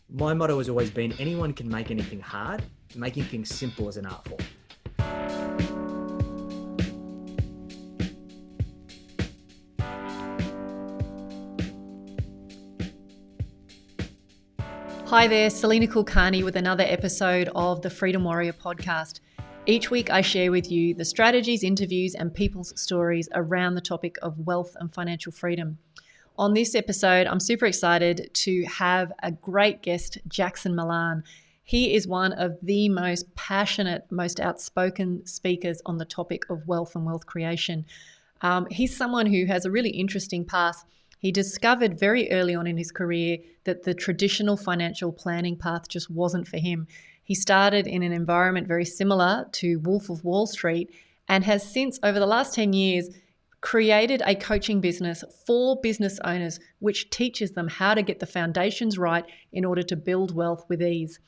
My motto has always been, anyone can make anything hard. Making things simple is an art form. Hi there, Salena Kulkarni with another episode of the Freedom Warrior podcast. Each week I share with you the strategies, interviews and people's stories around the topic of wealth and financial freedom. On this episode, I'm super excited to have a great guest, Jackson Millan. He is one of the most passionate, most outspoken speakers on the topic of wealth and wealth creation. He's someone who has a really interesting path. He discovered very early on in his career that the traditional financial planning path just wasn't for him. He started in an environment very similar to Wolf of Wall Street and has since, over the last 10 years, created a coaching business for business owners, which teaches them how to get the foundations right in order to build wealth with ease.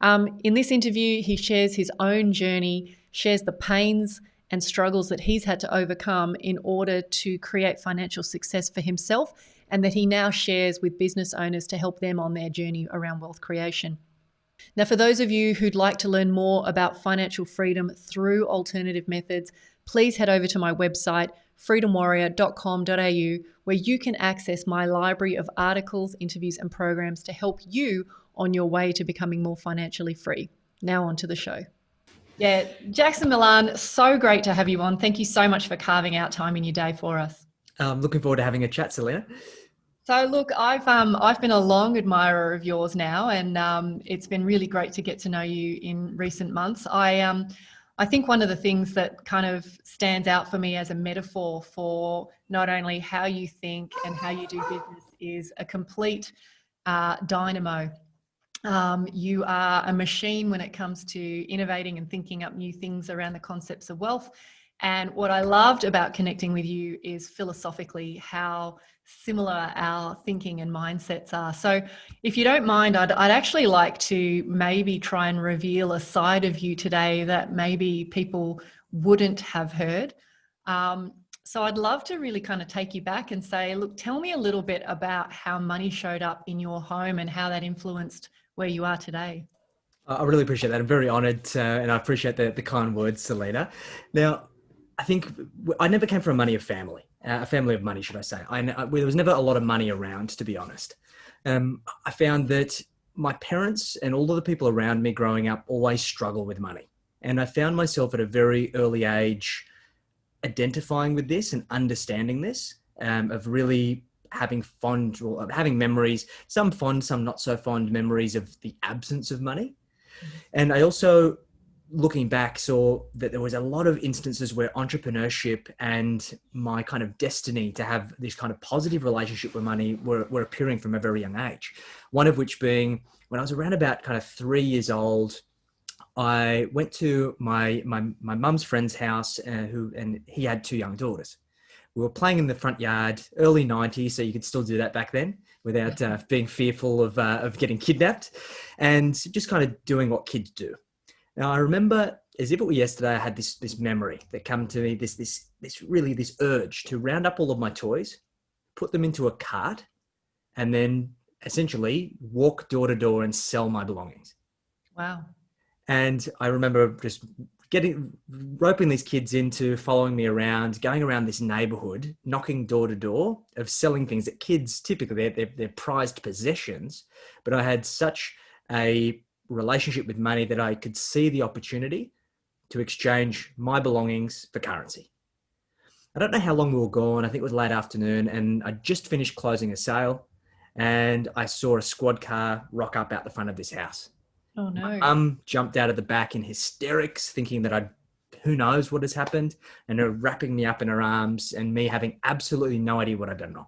In this interview, he shares his own journey, shares the pains and struggles that he's had to overcome in order to create financial success for himself, and that he now shares with business owners to help them on their journey around wealth creation. Now, for those of you who'd like to learn more about financial freedom through alternative methods, please head over to my website, freedomwarrior.com.au, where you can access my library of articles, interviews, and programs to help you on your way to becoming more financially free. Now on to the show. Yeah, Jackson Millan, so great to have you on. Thank you so much for carving out time in your day for us. Looking forward to having a chat, Salena. So look, I've been a long admirer of yours now, and it's been really great to get to know you in recent months. I think one of the things that kind of stands out for me as a metaphor for not only how you think and how you do business is a complete dynamo. You are a machine when it comes to innovating and thinking up new things around the concepts of wealth. And what I loved about connecting with you is philosophically how similar our thinking and mindsets are. So if you don't mind, I'd actually like to maybe try and reveal a side of you today that maybe people wouldn't have heard. So I'd love to really kind of take you back and say, look, tell me a little bit about how money showed up in your home and how that influenced where you are today. I really appreciate that. I'm very honoured, and I appreciate the kind words, Salena. Now, I think I never came from a family of money, should I say. There was never a lot of money around, to be honest. I found that my parents and all of the people around me growing up always struggle with money. And I found myself at a very early age identifying with this and understanding this, of really having memories, some fond, some not so fond memories of the absence of money. And I also, looking back, saw that there was a lot of instances where entrepreneurship and my kind of destiny to have this kind of positive relationship with money were appearing from a very young age. One of which being when I was around about kind of 3 years old, I went to my mum's friend's house, and he had 2 young daughters. We were playing in the front yard, early 90s, so you could still do that back then without being fearful of getting kidnapped, and just kind of doing what kids do. Now, I remember, as if it were yesterday, I had this memory that came to me, this urge to round up all of my toys, put them into a cart, and then essentially walk door to door and sell my belongings. Wow. And I remember just roping these kids into following me around, going around this neighborhood, knocking door to door, of selling things that kids typically, they're prized possessions. But I had such a relationship with money that I could see the opportunity to exchange my belongings for currency. I don't know how long we were gone. I think it was late afternoon, and I just finished closing a sale, and I saw a squad car rock up out the front of this house. Oh no. My mum jumped out of the back in hysterics, thinking that who knows what has happened, and her wrapping me up in her arms and me having absolutely no idea what I'd done wrong.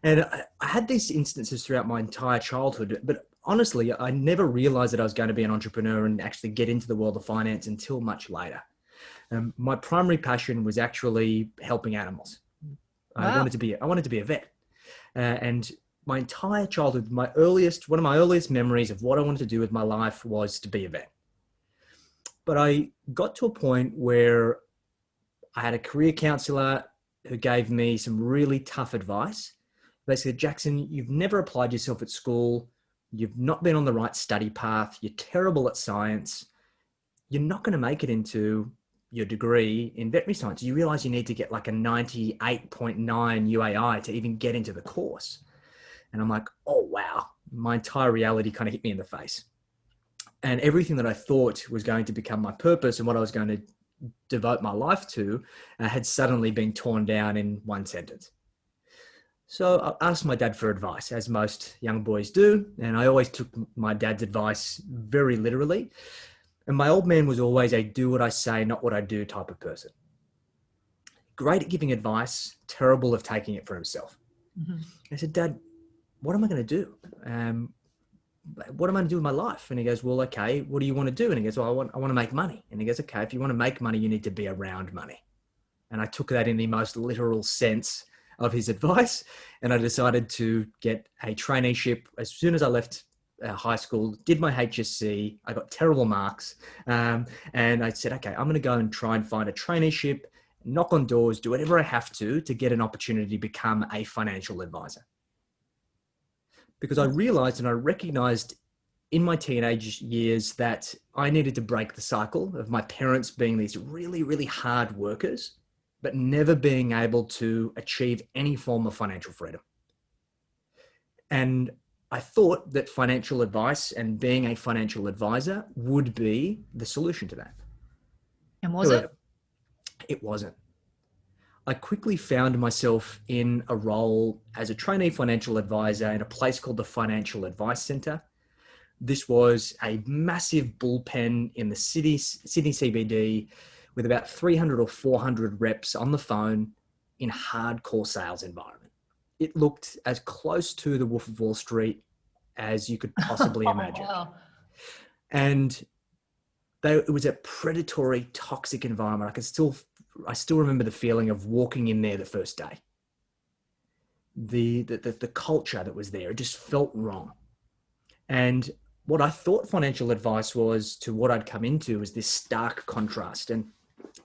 And I had these instances throughout my entire childhood, but honestly, I never realized that I was going to be an entrepreneur and actually get into the world of finance until much later. My primary passion was actually helping animals. Wow. I wanted to be a vet, and my entire childhood, one of my earliest memories of what I wanted to do with my life was to be a vet. But I got to a point where I had a career counselor who gave me some really tough advice. They said, Jackson, you've never applied yourself at school. you've not been on the right study path, you're terrible at science, you're not going to make it into your degree in veterinary science. You realize you need to get like a 98.9 UAI to even get into the course. And I'm like, oh, wow. My entire reality kind of hit me in the face. And everything that I thought was going to become my purpose and what I was going to devote my life to had suddenly been torn down in one sentence. So I asked my dad for advice, as most young boys do. And I always took my dad's advice very literally. And my old man was always a do what I say, not what I do type of person. Great at giving advice, terrible of taking it for himself. Mm-hmm. I said, Dad, what am I going to do? What am I going to do with my life? And he goes, well, okay, what do you want to do? And he goes, well, I want to make money. And he goes, okay, if you want to make money, you need to be around money. And I took that in the most literal sense of his advice. And I decided to get a traineeship as soon as I left high school, did my HSC. I got terrible marks. And I said, okay, I'm going to go and try and find a traineeship, knock on doors, do whatever I have to get an opportunity to become a financial advisor. Because I realized and I recognized in my teenage years that I needed to break the cycle of my parents being these really, really hard workers, but never being able to achieve any form of financial freedom. And I thought that financial advice and being a financial advisor would be the solution to that. And was it? It wasn't. I quickly found myself in a role as a trainee financial advisor in a place called the Financial Advice Centre. This was a massive bullpen in the Sydney CBD with about 300 or 400 reps on the phone in hardcore sales environment. It looked as close to the Wolf of Wall Street as you could possibly imagine. Wow. And it was a predatory, toxic environment. I still remember the feeling of walking in there the first day. The culture that was there, it just felt wrong. And what I thought financial advice was to what I'd come into was this stark contrast. And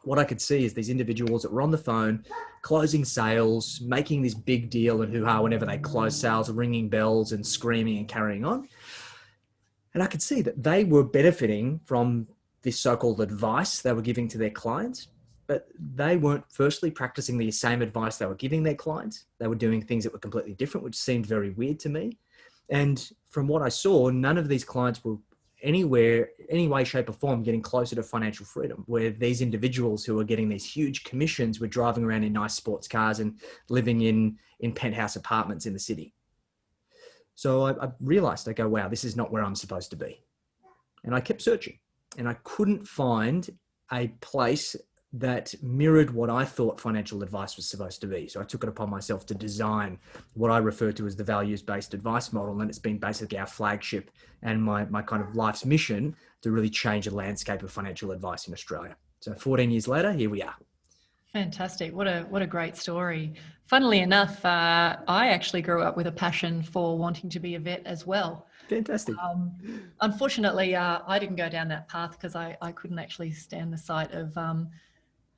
what I could see is these individuals that were on the phone, closing sales, making this big deal and hoo-ha whenever they close sales, ringing bells and screaming and carrying on. And I could see that they were benefiting from this so-called advice they were giving to their clients, but they weren't firstly practicing the same advice they were giving their clients. They were doing things that were completely different, which seemed very weird to me. And from what I saw, none of these clients were anywhere, any way, shape or form getting closer to financial freedom, where these individuals who were getting these huge commissions were driving around in nice sports cars and living in penthouse apartments in the city. So I realized, I go, wow, this is not where I'm supposed to be. And I kept searching and I couldn't find a place that mirrored what I thought financial advice was supposed to be. So I took it upon myself to design what I refer to as the values-based advice model. And it's been basically our flagship and my kind of life's mission to really change the landscape of financial advice in Australia. So 14 years later, here we are. Fantastic. What a great story. Funnily enough, I actually grew up with a passion for wanting to be a vet as well. Fantastic. Unfortunately, I didn't go down that path because I couldn't actually stand the sight of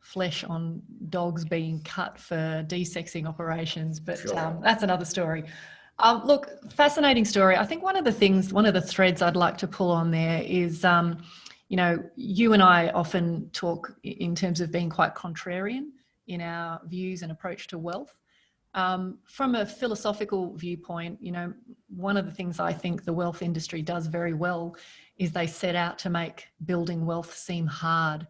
flesh on dogs being cut for desexing operations, but sure. That's another story. Look, fascinating story. I think one of the threads I'd like to pull on there is, you and I often talk in terms of being quite contrarian in our views and approach to wealth. From a philosophical viewpoint, one of the things I think the wealth industry does very well is they set out to make building wealth seem hard.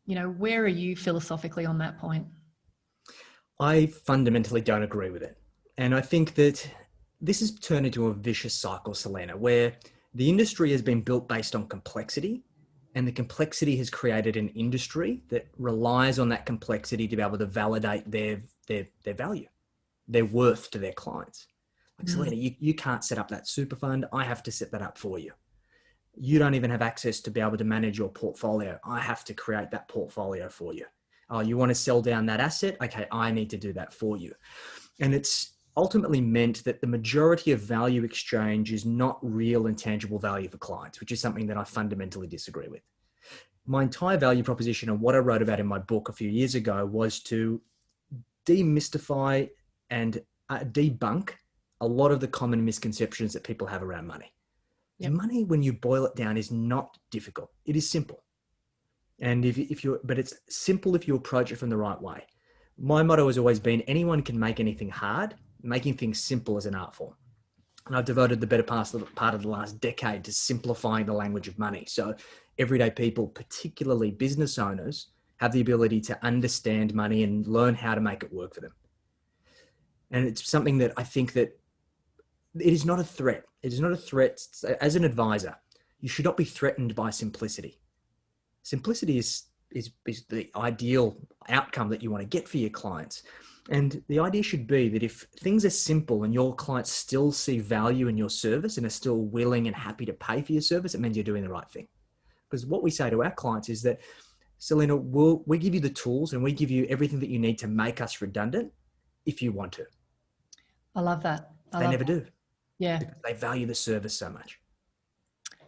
Where are you philosophically on that point? I fundamentally don't agree with it. And I think that this has turned into a vicious cycle, Salena, where the industry has been built based on complexity, and the complexity has created an industry that relies on that complexity to be able to validate their value, their worth to their clients. Like, Salena, you can't set up that super fund. I have to set that up for you. You don't even have access to be able to manage your portfolio. I have to create that portfolio for you. Oh, you want to sell down that asset? Okay, I need to do that for you. And it's ultimately meant that the majority of value exchange is not real and tangible value for clients, which is something that I fundamentally disagree with. My entire value proposition and what I wrote about in my book a few years ago was to demystify and debunk a lot of the common misconceptions that people have around money. And money, when you boil it down, is not difficult. It is simple. And but it's simple if you approach it from the right way. My motto has always been, anyone can make anything hard. Making things simple is an art form. And I've devoted the better part of the last decade to simplifying the language of money. So everyday people, particularly business owners, have the ability to understand money and learn how to make it work for them. And it's something that I think that it is not a threat. It is not a threat. As an advisor, you should not be threatened by simplicity. Simplicity is the ideal outcome that you want to get for your clients. And the idea should be that if things are simple and your clients still see value in your service and are still willing and happy to pay for your service, it means you're doing the right thing. Because what we say to our clients is that, Salena, we give you the tools and we give you everything that you need to make us redundant if you want to. I love that. They never do. Yeah. Because they value the service so much.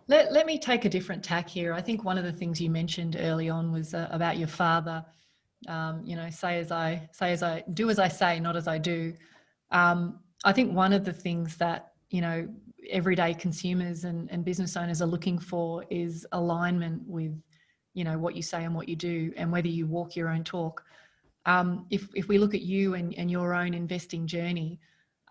Let me take a different tack here. I think one of the things you mentioned early on was about your father. Say as I do as I say, not as I do. I think one of the things that, everyday consumers and business owners are looking for is alignment with, what you say and what you do, and whether you walk your own talk. If we look at you and your own investing journey,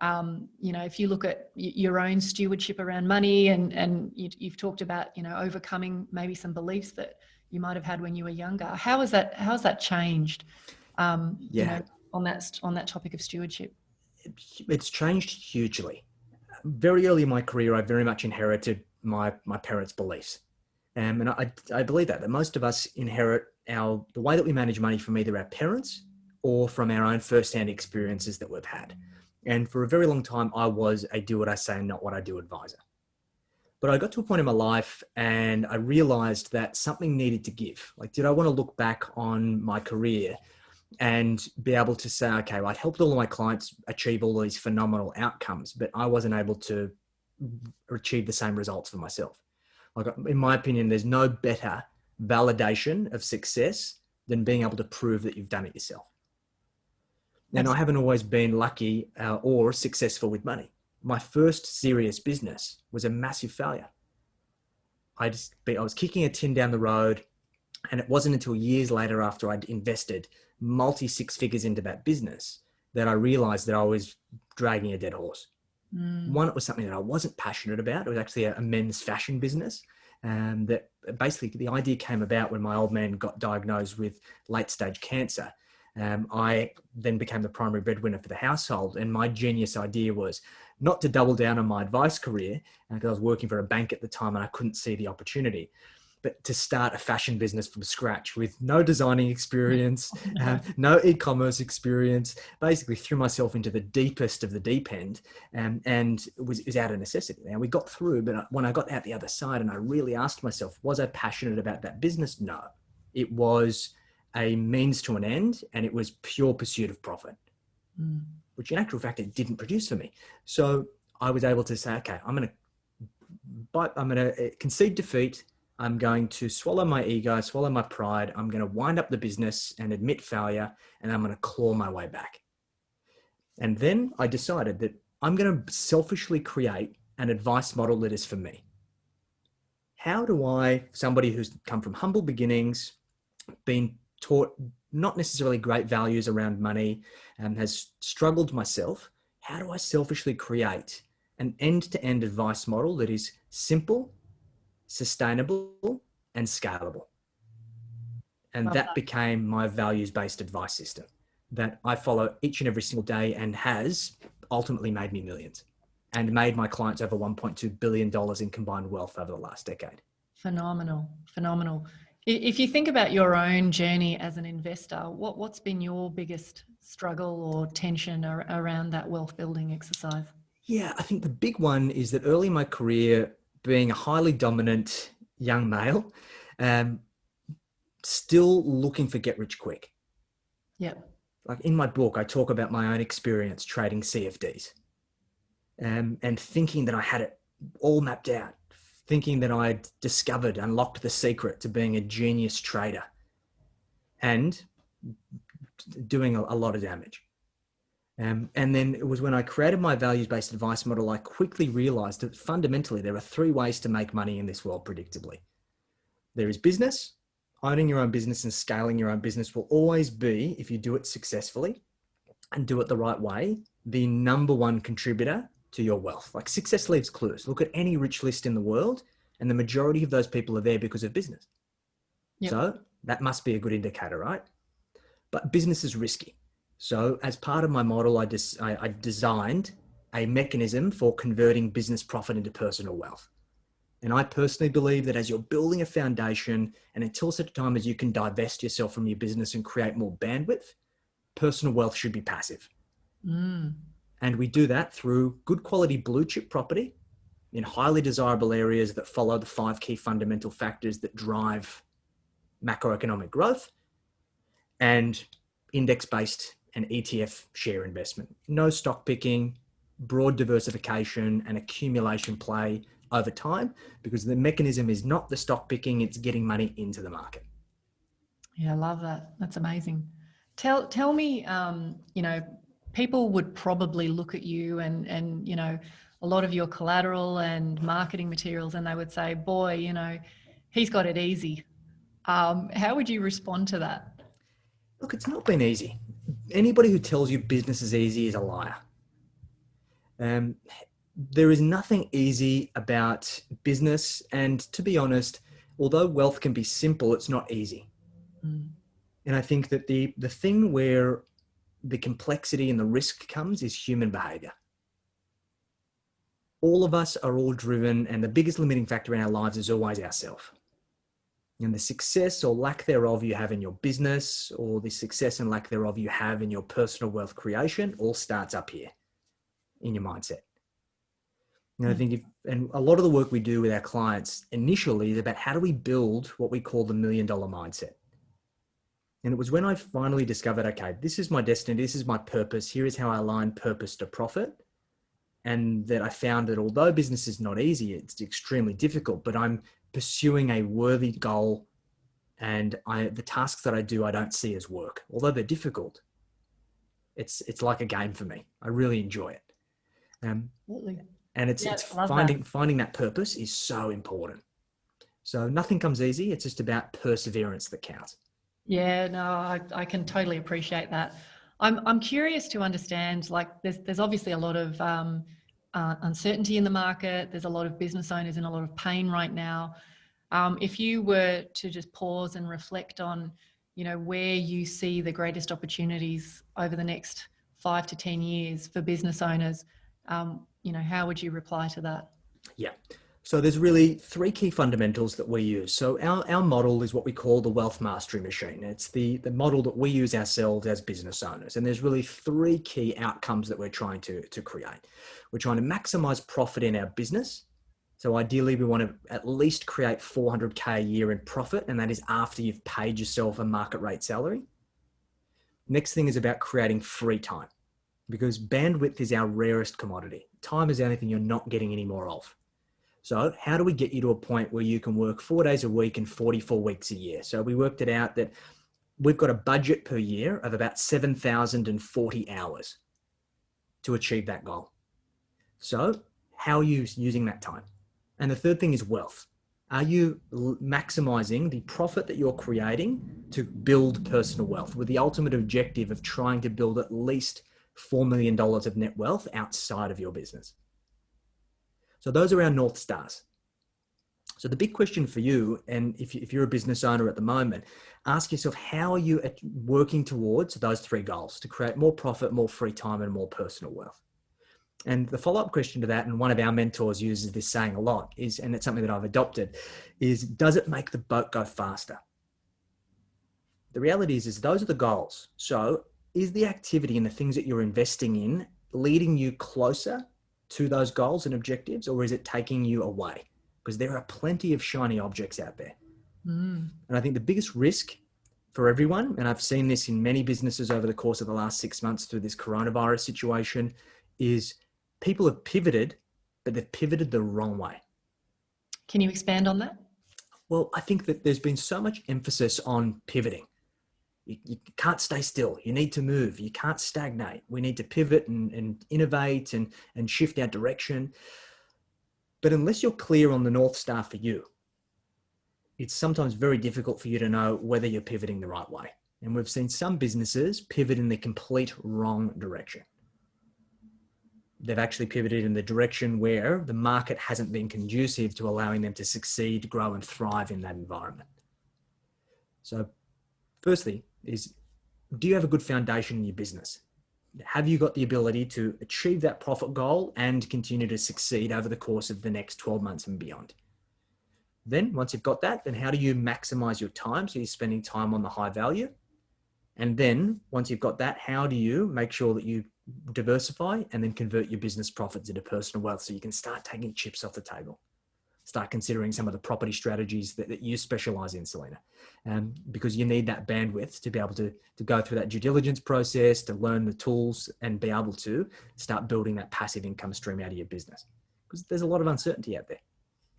if you look at your own stewardship around money and you've talked about, overcoming maybe some beliefs that you might have had when you were younger. How has that changed, on that topic of stewardship? It's changed hugely. Very early in my career, I very much inherited my parents' beliefs. And I believe that most of us inherit the way that we manage money from either our parents or from our own first-hand experiences that we've had. And for a very long time, I was a do what I say and not what I do advisor. But I got to a point in my life and I realized that something needed to give. Like, did I want to look back on my career and be able to say, okay, well, I'd helped all of my clients achieve all these phenomenal outcomes, but I wasn't able to achieve the same results for myself. Like, in my opinion, there's no better validation of success than being able to prove that you've done it yourself. And I haven't always been lucky or successful with money. My first serious business was a massive failure. I was kicking a tin down the road, and it wasn't until years later, after I'd invested multi-six figures into that business, that I realized that I was dragging a dead horse. One, it was something that I wasn't passionate about. It was actually a men's fashion business. That basically the idea came about when my old man got diagnosed with late stage cancer. I then became the primary breadwinner for the household. And my genius idea was not to double down on my advice career, because I was working for a bank at the time and I couldn't see the opportunity, but to start a fashion business from scratch with no designing experience, no e-commerce experience. Basically threw myself into the deepest of the deep end, and it was out of necessity. Now, we got through, but when I got out the other side and I really asked myself, was I passionate about that business? No, it was a means to an end, and it was pure pursuit of profit, which in actual fact, it didn't produce for me. So I was able to say, okay, I'm going to concede defeat. I'm going to swallow my ego, swallow my pride. I'm going to wind up the business and admit failure, and I'm going to claw my way back. And then I decided that I'm going to selfishly create an advice model that is for me. How do I, somebody who's come from humble beginnings, been taught not necessarily great values around money, and has struggled myself, how do I selfishly create an end-to-end advice model that is simple, sustainable, and scalable? And that became my values-based advice system that I follow each and every single day, and has ultimately made me millions and made my clients over $1.2 billion in combined wealth over the last decade. Phenomenal. If you think about your own journey as an investor, what's been your biggest struggle or tension around that wealth building exercise? Yeah, I think the big one is that early in my career, being a highly dominant young male, still looking for get rich quick. Yeah. Like in my book, I talk about my own experience trading CFDs, and thinking that I had it all mapped out, thinking that I'd unlocked the secret to being a genius trader, and doing a lot of damage. And then it was when I created my values-based advice model, I quickly realized that fundamentally there are three ways to make money in this world predictably. There is business. Owning your own business and scaling your own business will always be, if you do it successfully and do it the right way, the number one contributor to your wealth. Like, success leaves clues. Look at any rich list in the world, and the majority of those people are there because of business. Yep. So that must be a good indicator, right? But business is risky. So as part of my model, I designed a mechanism for converting business profit into personal wealth. And I personally believe that as you're building a foundation, and until such a time as you can divest yourself from your business and create more bandwidth, personal wealth should be passive. And we do that through good quality blue chip property in highly desirable areas that follow the 5 key fundamental factors that drive macroeconomic growth, and index-based and ETF share investment. No stock picking, broad diversification and accumulation play over time, because the mechanism is not the stock picking, it's getting money into the market. Yeah, I love that. That's amazing. Tell me, people would probably look at you and a lot of your collateral and marketing materials, and they would say, boy, he's got it easy. How would you respond to that? Look, it's not been easy. Anybody who tells you business is easy is a liar. There is nothing easy about business. And to be honest, although wealth can be simple, it's not easy. And I think that the thing where the complexity and the risk comes is human behavior. All of us are all driven, and the biggest limiting factor in our lives is always ourselves. And the success or lack thereof you have in your business, or the success and lack thereof you have in your personal wealth creation, all starts up here in your mindset. And I think and a lot of the work we do with our clients initially is about how do we build what we call the $1 million mindset. And it was when I finally discovered, okay, this is my destiny, this is my purpose, here is how I align purpose to profit. And that I found that although business is not easy, it's extremely difficult, but I'm pursuing a worthy goal, and the tasks that I do, I don't see as work. Although they're difficult, it's like a game for me. I really enjoy it. Absolutely. And it's finding that purpose is so important. So nothing comes easy. It's just about perseverance that counts. Yeah, no, I can totally appreciate that. I'm curious to understand, like, there's obviously a lot of uncertainty in the market. There's a lot of business owners in a lot of pain right now. If you were to just pause and reflect on, where you see the greatest opportunities over the next 5 to 10 years for business owners, how would you reply to that? Yeah. So there's really 3 key fundamentals that we use. So our model is what we call the wealth mastery machine. It's the model that we use ourselves as business owners. And there's really 3 key outcomes that we're trying to create. We're trying to maximize profit in our business. So ideally, we want to at least create $400K a year in profit. And that is after you've paid yourself a market rate salary. Next thing is about creating free time, because bandwidth is our rarest commodity. Time is the only thing you're not getting any more of. So how do we get you to a point where you can work 4 days a week and 44 weeks a year? So we worked it out that we've got a budget per year of about 7,040 hours to achieve that goal. So how are you using that time? And the third thing is wealth. Are you maximizing the profit that you're creating to build personal wealth, with the ultimate objective of trying to build at least $4 million of net wealth outside of your business? So those are our North Stars. So the big question for you, and if you're a business owner at the moment, ask yourself, how are you working towards those 3 goals to create more profit, more free time, and more personal wealth? And the follow-up question to that, and one of our mentors uses this saying a lot, is, and it's something that I've adopted, is, does it make the boat go faster? The reality is those are the goals. So is the activity and the things that you're investing in leading you closer to those goals and objectives, or is it taking you away? Because there are plenty of shiny objects out there. And I think the biggest risk for everyone, and I've seen this in many businesses over the course of the last 6 months through this coronavirus situation, is people have pivoted, but they've pivoted the wrong way. Can you expand on that? Well, I think that there's been so much emphasis on pivoting. You can't stay still. You need to move. You can't stagnate. We need to pivot and innovate and shift our direction. But unless you're clear on the North Star for you, it's sometimes very difficult for you to know whether you're pivoting the right way. And we've seen some businesses pivot in the complete wrong direction. They've actually pivoted in the direction where the market hasn't been conducive to allowing them to succeed, grow, and thrive in that environment. So firstly is, do you have a good foundation in your business? Have you got the ability to achieve that profit goal and continue to succeed over the course of the next 12 months and beyond? Then once you've got that, then how do you maximize your time? So you're spending time on the high value. And then once you've got that, how do you make sure that you diversify and then convert your business profits into personal wealth so you can start taking chips off the table? Start considering some of the property strategies that you specialize in, Salena, because you need that bandwidth to be able to go through that due diligence process, to learn the tools and be able to start building that passive income stream out of your business, because there's a lot of uncertainty out there.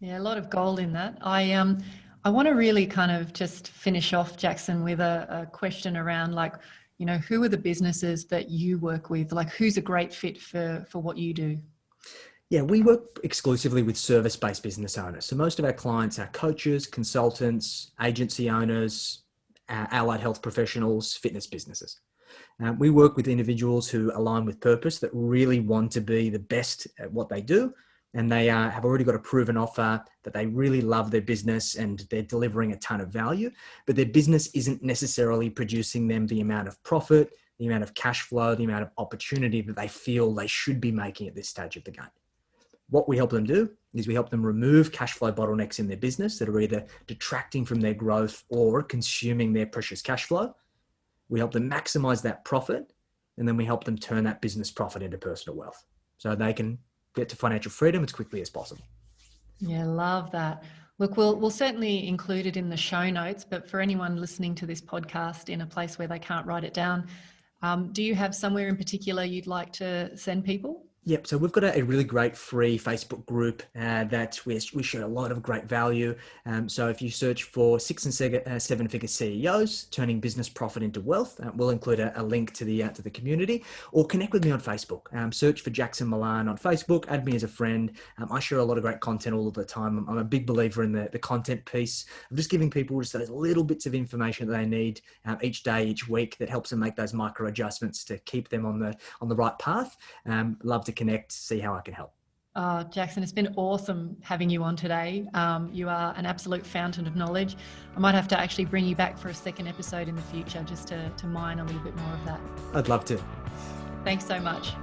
Yeah, a lot of gold in that. I want to really kind of just finish off, Jackson, with a question around, like, you know, who are the businesses that you work with? Like, who's a great fit for what you do? Yeah, we work exclusively with service-based business owners. So most of our clients are coaches, consultants, agency owners, allied health professionals, fitness businesses. We work with individuals who align with purpose, that really want to be the best at what they do. And they have already got a proven offer, that they really love their business and they're delivering a ton of value, but their business isn't necessarily producing them the amount of profit, the amount of cash flow, the amount of opportunity that they feel they should be making at this stage of the game. What we help them do is we help them remove cash flow bottlenecks in their business that are either detracting from their growth or consuming their precious cash flow. We help them maximize that profit, and then we help them turn that business profit into personal wealth so they can get to financial freedom as quickly as possible. Yeah, love that. Look, we'll certainly include it in the show notes, but for anyone listening to this podcast in a place where they can't write it down, do you have somewhere in particular you'd like to send people? Yep. So we've got a really great free Facebook group that we share a lot of great value. So if you search for 6 and 7-figure CEOs turning business profit into wealth, we'll include a link to the community, or connect with me on Facebook. Search for Jackson Millan on Facebook. Add me as a friend. I share a lot of great content all of the time. I'm a big believer in the content piece of just giving people just those little bits of information that they need each day, each week, that helps them make those micro adjustments to keep them on the right path. Love to connect, see how I can help. Jackson, it's been awesome having you on today. You are an absolute fountain of knowledge. I might have to actually bring you back for a second episode in the future just to mine a little bit more of that. I'd love to. Thanks so much.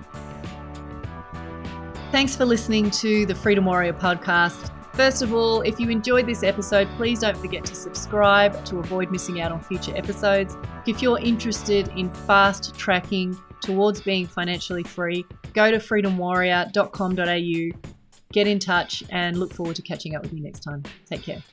Thanks for listening to the Freedom Warrior podcast. First of all, if you enjoyed this episode, please don't forget to subscribe to avoid missing out on future episodes. If you're interested in fast tracking towards being financially free, go to freedomwarrior.com.au, get in touch, and look forward to catching up with you next time. Take care.